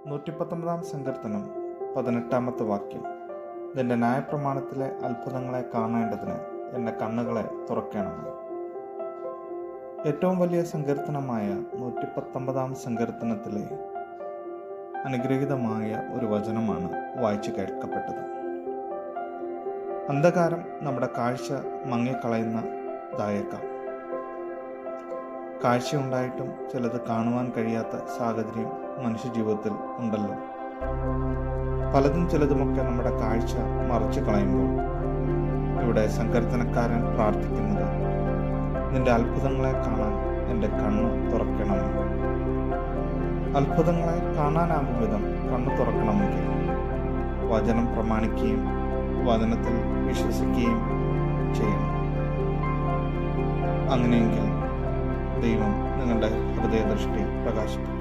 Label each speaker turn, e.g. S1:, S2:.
S1: 119 സങ്കീർത്തനം 18 വാക്യം. നിന്റെ ന്യായപ്രമാണത്തിലെ അത്ഭുതങ്ങളെ കാണേണ്ടതിന് എൻ്റെ കണ്ണുകളെ തുറക്കണമേ. ഏറ്റവും വലിയ സങ്കീർത്തനമായ 119 സങ്കീർത്തനത്തിലെ അനുഗ്രഹീതമായ ഒരു വചനമാണ് വായിച്ചു കേൾക്കപ്പെട്ടത്. അന്ധകാരം നമ്മുടെ കാഴ്ച മങ്ങിക്കളയുന്നതായേക്കാം. കാഴ്ചയുണ്ടായിട്ടും ചിലത് കാണുവാൻ കഴിയാത്ത സാഹചര്യം മനുഷ്യജീവിതത്തിൽ ഉണ്ടല്ലോ. പലതും ചിലതുമൊക്കെ നമ്മുടെ കാഴ്ച മറച്ചു കളയുമ്പോൾ ഇവിടെ സങ്കീർത്തനക്കാരൻ പ്രാർത്ഥിക്കുന്നത്, നിന്റെ അത്ഭുതങ്ങളെ കാണാൻ എൻ്റെ കണ്ണ് തുറക്കണമേ. അത്ഭുതങ്ങളെ കാണാനാകും വിധം കണ്ണ് തുറക്കണമെങ്കിൽ വചനം പ്രമാണിക്കുകയും വചനത്തിൽ വിശ്വസിക്കുകയും ചെയ്യണം. അങ്ങനെയെങ്കിൽ ദൈവം നിങ്ങളുടെ ഹൃദയദൃഷ്ടി പ്രകാശിപ്പിക്കും.